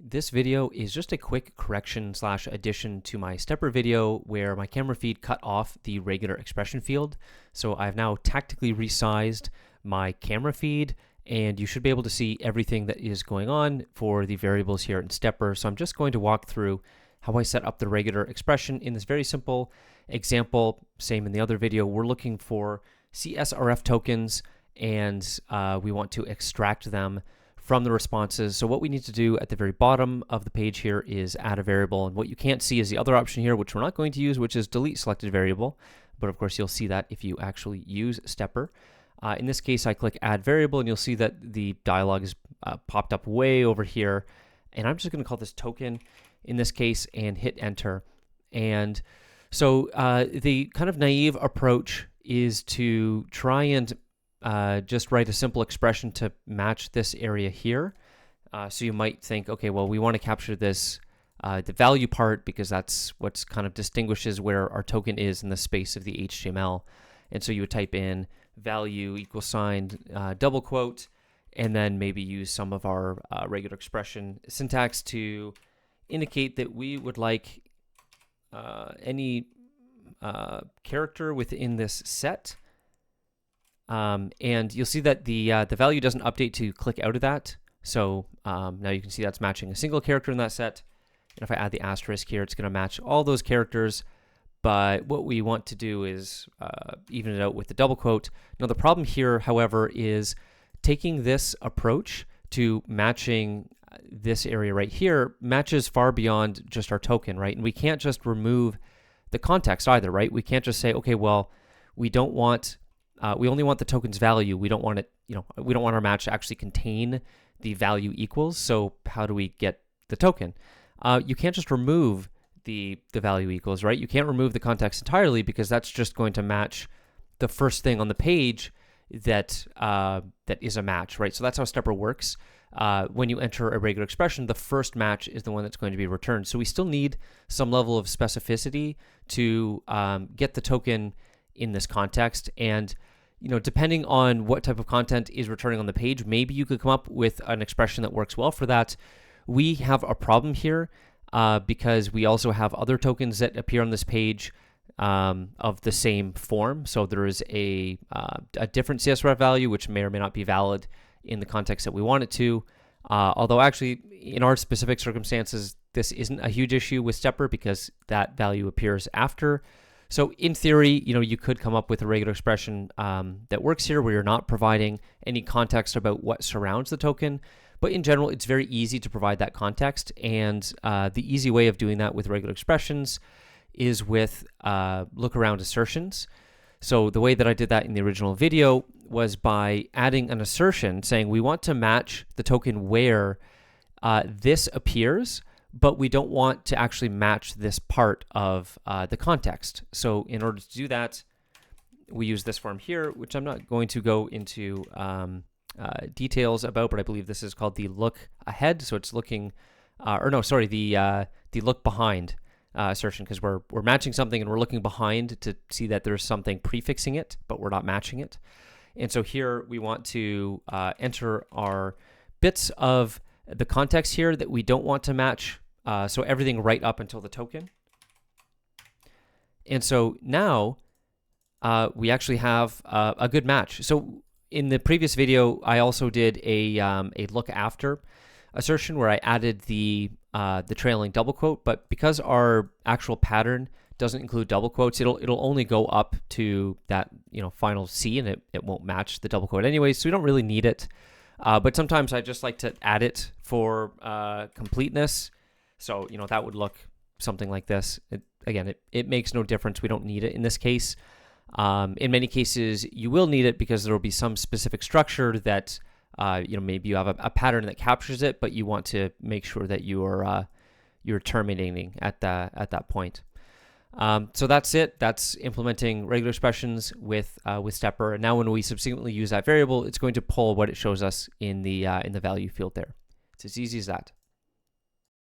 This video is just a quick correction / addition to my stepper video where my camera feed cut off the regular expression field. So I've now tactically resized my camera feed, and you should be able to see everything that is going on for the variables here in Stepper. So I'm just going to walk through how I set up the regular expression in this very simple example. Same in the other video, we're looking for CSRF tokens, and we want to extract them from the responses. So what we need to do at the very bottom of the page here is add a variable. And what you can't see is the other option here, which we're not going to use, which is delete selected variable. But of course, you'll see that if you actually use Stepper. In this case, I click add variable, and you'll see that the dialog is popped up way over here. And I'm just going to call this token in this case and hit enter. And so the kind of naive approach is to try and just write a simple expression to match this area here. So you might think, okay, well, we want to capture this, the value part, because that's what's kind of distinguishes where our token is in the space of the HTML. And so you would type in value =, double quote, and then maybe use some of our regular expression syntax to indicate that we would like any character within this set. And you'll see that the value doesn't update to click out of that. So now you can see that's matching a single character in that set. And if I add the asterisk here, it's going to match all those characters. But what we want to do is even it out with the double quote. Now the problem here, however, is taking this approach to matching this area right here matches far beyond just our token, right? And we can't just remove the context either, right? We can't just say, okay, well, we don't want we only want the token's value. We don't want it, we don't want our match to actually contain the value equals. So how do we get the token? You can't just remove the value equals, right? You can't remove the context entirely, because that's just going to match the first thing on the page that that is a match, right? So that's how Stepper works. When you enter a regular expression, the first match is the one that's going to be returned. So we still need some level of specificity to get the token in this context. And depending on what type of content is returning on the page, maybe you could come up with an expression that works well for that. We have a problem here because we also have other tokens that appear on this page of the same form. So there is a different CSRF value, which may or may not be valid in the context that we want it to. Although actually, in our specific circumstances, this isn't a huge issue with Stepper because that value appears after. So in theory, you could come up with a regular expression that works here where you're not providing any context about what surrounds the token. But in general, it's very easy to provide that context. And the easy way of doing that with regular expressions is with look around assertions. So the way that I did that in the original video was by adding an assertion saying we want to match the token where this appears, but we don't want to actually match this part of the context. So in order to do that, we use this form here, which I'm not going to go into details about, but I believe this is called the look ahead. So it's looking, the look behind assertion, because we're matching something and we're looking behind to see that there's something prefixing it, but we're not matching it. And so here we want to enter our bits of the context here that we don't want to match. So everything right up until the token. And so now we actually have a good match. So in the previous video, I also did a look after assertion where I added the trailing double quote, but because our actual pattern doesn't include double quotes, it'll only go up to that final C, and it won't match the double quote anyway, so we don't really need it. But sometimes I just like to add it for completeness. So, that would look something like this. It makes no difference. We don't need it in this case. In many cases, you will need it because there will be some specific structure that, maybe you have a pattern that captures it, but you want to make sure that you're terminating at that point. So that's it. That's implementing regular expressions with Stepper. And now when we subsequently use that variable, it's going to pull what it shows us in the value field there. It's as easy as that.